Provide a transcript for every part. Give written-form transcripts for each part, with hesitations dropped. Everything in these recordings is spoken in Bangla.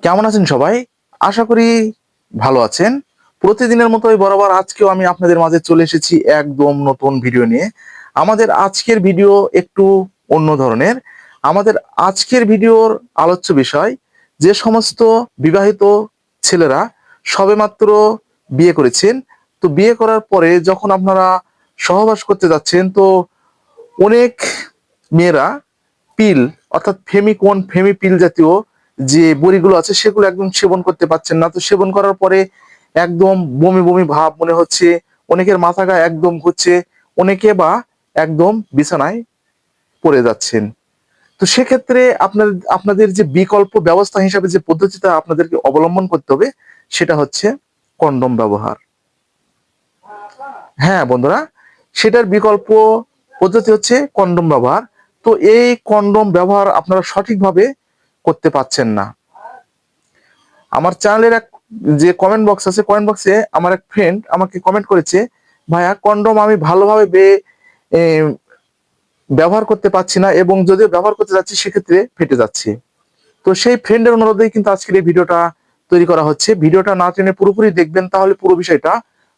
কেমন আছেন সবাই? আশা করি ভালো আছেন। প্রতিদিনের মতোই বরাবর আজকেও আমি আপনাদের মাঝে চলে এসেছি একদম নতুন ভিডিও নিয়ে। আমাদের আজকের ভিডিও একটু অন্য ধরনের। আমাদের আজকের ভিডিওর আলোচ্য বিষয়, যে সমস্ত বিবাহিত ছেলেরা সবেমাত্র বিয়ে করেছেন, তো বিয়ে করার পরে যখন আপনারা সহবাস করতে যাচ্ছেন, তো অনেক মেয়েরা পিল অর্থাৎ ফেমিকোন, ফেমিপিল জাতীয় যে বড়িগুলো আছে সেগুলো একদম সেবন করতে পারছেন না। তো সেবন করার পরে একদম বমি বমি ভাব মনে হচ্ছে, অনেকের মাথা গা একদম ঘুরছে, অনেকে বা একদম বিছানায় পড়ে যাচ্ছেন। তো সেক্ষেত্রে আপনাদের যে বিকল্প ব্যবস্থা হিসাবে যে পদ্ধতিটা আপনাদেরকে অবলম্বন করতে হবে সেটা হচ্ছে কন্ডম ব্যবহার। হ্যাঁ বন্ধুরা, সেটার বিকল্প পদ্ধতি হচ্ছে কন্ডম ব্যবহার। তো এই কন্ডম ব্যবহার আপনারা সঠিকভাবে করতে পারছেন না। আমার চ্যানেলের এক যে কমেন্ট বক্স আছে, কমেন্ট বক্সে আমার এক ফ্রেন্ড আমাকে কমেন্ট করেছে, ভাইয়া কন্ডম আমি ভালোভাবে এ, ব্যবহার করতে পারছি না, এবং যদিও ব্যবহার করতে যাচ্ছি সেক্ষেত্রে ফেটে যাচ্ছে। তো সেই ফ্রেন্ডের অনুরোধেই কিন্তু আজকের এই ভিডিওটা তৈরি করা হচ্ছে। ভিডিওটা না টেনে পুরোপুরি দেখবেন, তাহলে পুরো বিষয়টা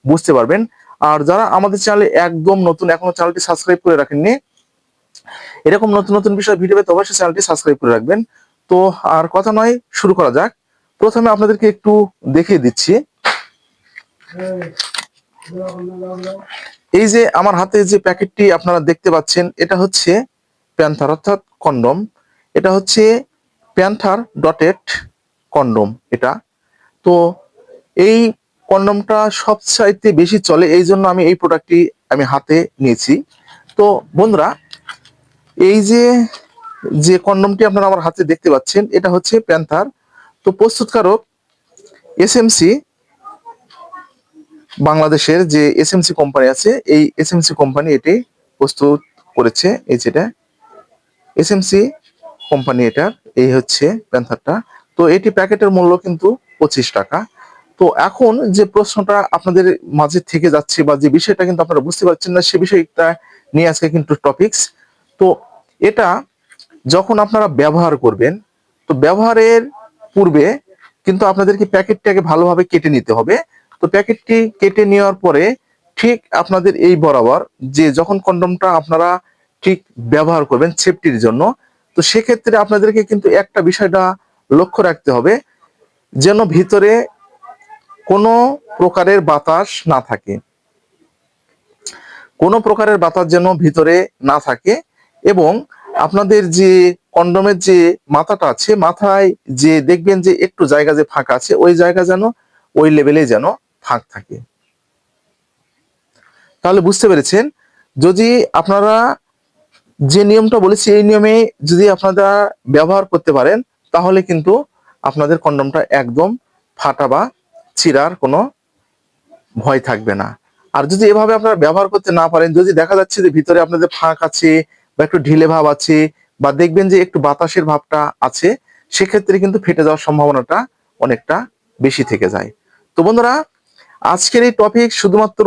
বুঝতে পারবেন। আর যারা আমাদের চ্যানেলে একদম নতুন, এখনো চ্যানেলটি সাবস্ক্রাইব করে রাখেননি, এরকম নতুন নতুন বিষয় ভিডিও পেতে অবশ্যই চ্যানেলটি সাবস্ক্রাইব করে রাখবেন। তো আর কথা নয়, শুরু করা যাক। প্রথমে আপনাদেরকে একটু দেখিয়ে দিচ্ছি। এই যে আমার হাতে যে প্যাকেটটি আপনারা দেখতে পাচ্ছেন, এটা হচ্ছে প্যান্থার অর্থাৎ কন্ডম। এটা হচ্ছে প্যান্থার ডটেড কন্ডম। এটা তো এই কন্ডমটা সবচাইতে বেশি চলে, এই জন্য আমি এই প্রোডাক্টটি আমি হাতে নিয়েছি। তো বন্ধুরা, এই যে যে কন্ডমটি আপনারা আমার হাতে দেখতে পাচ্ছেন, এটা হচ্ছে প্যান্থার। তো প্রস্তুতকারক এসএমসি, বাংলাদেশের যে এসএমসি কোম্পানি আছে, এই এসএমসি কোম্পানি এটি প্রস্তুত করেছে। এই যেটা এসএমসি কোম্পানি, এটার এই হচ্ছে প্যান্থারটা। তো এটি প্যাকেটের মূল্য কিন্তু 25 টাকা। তো এখন যে প্রশ্নটা আপনাদের মাঝে থেকে যাচ্ছে বা যে বিষয়টা কিন্তু আপনারা বুঝতে পারছেন না, সে বিষয়টা নিয়ে আজকে কিন্তু টপিকস। তো এটা যখন আপনারা ব্যবহার করবেন, তো ব্যবহারের পূর্বে কিন্তু আপনাদেরকে প্যাকেটটাকে ভালোভাবে কেটে নিতে হবে। তো প্যাকেটটি কেটে নেওয়ার পরে ঠিক আপনাদের এই বরাবর যে যখন কন্ডমটা আপনারা ঠিক ব্যবহার করবেন সেফটির জন্য, তো সেক্ষেত্রে আপনাদেরকে কিন্তু একটা বিষয়টা লক্ষ্য রাখতে হবে, যেন ভিতরে কোনো প্রকারের বাতাস না থাকে, কোনো প্রকারের বাতাস যেন ভিতরে না থাকে। এবং আপনাদের যে কন্ডোমের যে মাথাটা আছে, মাথায় যে দেখবেন যে একটু জায়গা যে ফাঁকা আছে, ওই জায়গা যেন ওই লেভেলে যেন ফাঁক থাকে। তাহলে বুঝতে পেরেছেন। যদি আপনারা যে নিয়মটা বলেছি এই নিয়মে যদি আপনারা ব্যবহার করতে পারেন, তাহলে কিন্তু আপনাদের কন্ডোমটা একদম ফাটা বা ছিঁড়ার কোনো ভয় থাকবে না। আর যদি এভাবে আপনারা ব্যবহার করতে না পারেন, যদি দেখা যাচ্ছে যে ভিতরে আপনাদের ফাঁক আছে বা একটু ঢিলে ভাব আছে, বা দেখবেন যে একটু বাতাসের ভাবটা আছে, সেক্ষেত্রে কিন্তু ফেটে যাওয়ার সম্ভাবনাটা অনেকটা বেশি থেকে যায়। তো বন্ধুরা, আজকের এই টপিক শুধুমাত্র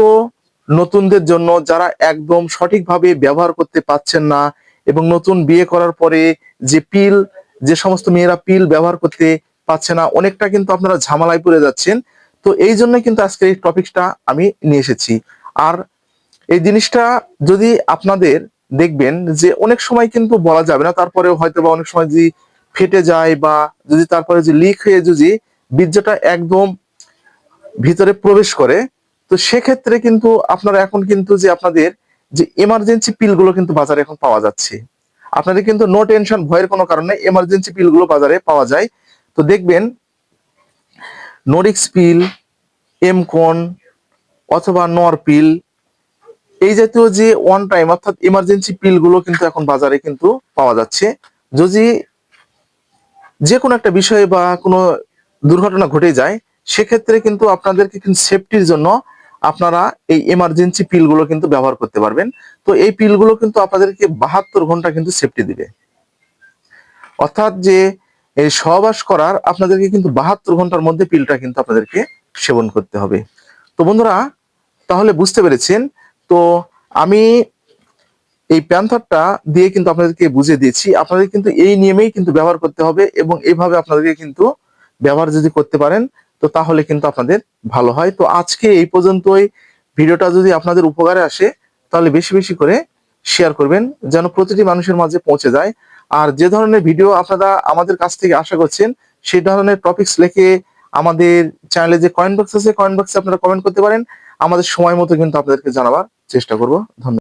নতুনদের জন্য, যারা একদম সঠিকভাবে ব্যবহার করতে পারছেন না, এবং নতুন বিয়ে করার পরে যে পিল, যে সমস্ত মেয়েরা পিল ব্যবহার করতে পারছে না, অনেকটা কিন্তু আপনারা ঝামেলায় পড়ে যাচ্ছেন। তো এই জন্য কিন্তু আজকে এই টপিকটা আমি নিয়ে এসেছি। আর এই জিনিসটা যদি আপনাদের দেখবেন যে অনেক সময় কিন্তু বলা যাবে না, তারপরেও হয়তো বা অনেক সময় যদি ফেটে যায়, বা যদি তারপরে যে লিক হয়ে যদি বীর্যটা একদম ভিতরে প্রবেশ করে, তো সেক্ষেত্রে কিন্তু আপনারা এখন কিন্তু যে আপনাদের যে এমার্জেন্সি পিলগুলো কিন্তু বাজারে এখন পাওয়া যাচ্ছে। আপনাদের কিন্তু নো টেনশন, ভয়ের কোনো কারণে এমার্জেন্সি পিলগুলো বাজারে পাওয়া যায়। তো দেখবেন নোরিক্স পিল, এমকন অথবা নরপিল, এই জাতীয় যে ওয়ান টাইম অর্থাৎ ইমার্জেন্সি পিলগুলো কিন্তু এখন বাজারে কিন্তু পাওয়া যাচ্ছে। যদি যে কোনো একটা বিষয়ে বা কোনো দুর্ঘটনা ঘটে যায়, সেক্ষেত্রে কিন্তু আপনাদেরকে কিন্তু সেফটির জন্য আপনারা এই এমার্জেন্সি পিলগুলো কিন্তু ব্যবহার করতে পারবেন। তো এই পিলগুলো কিন্তু আপনাদেরকে 72 ঘন্টা কিন্তু সেফটি দিবে। অর্থাৎ যে এই সহবাস করার আপনাদেরকে কিন্তু 72 ঘন্টার মধ্যে পিলটা কিন্তু আপনাদেরকে সেবন করতে হবে। তো বন্ধুরা, তাহলে বুঝতে পেরেছেন। তো আমি এই প্যান্থারটা দিয়ে কিন্তু আপনাদেরকে বুঝিয়ে দিয়েছি, আপনাদের কিন্তু এই নিয়মেই কিন্তু ব্যবহার করতে হবে, এবং এইভাবে আপনাদেরকে কিন্তু ব্যবহার যদি করতে পারেন তো তাহলে কিন্তু আপনাদের ভালো হয়। তো আজকে এই পর্যন্তই। ভিডিওটা যদি আপনাদের উপকারে আসে তাহলে বেশি বেশি করে শেয়ার করবেন যেন প্রতিটি মানুষের মাঝে পৌঁছে যায়। আর যে ধরনের ভিডিও আপনারা আমাদের কাছ থেকে আশা করছেন সেই ধরনের টপিকস লিখে আমাদের চ্যানেলে যে কমেন্ট বক্স আছে কমেন্ট বক্সে আপনারা কমেন্ট করতে পারেন। আমাদের সময় মতো কিন্তু আপনাদেরকে জানাবার চেষ্টা করব। ধন্যবাদ।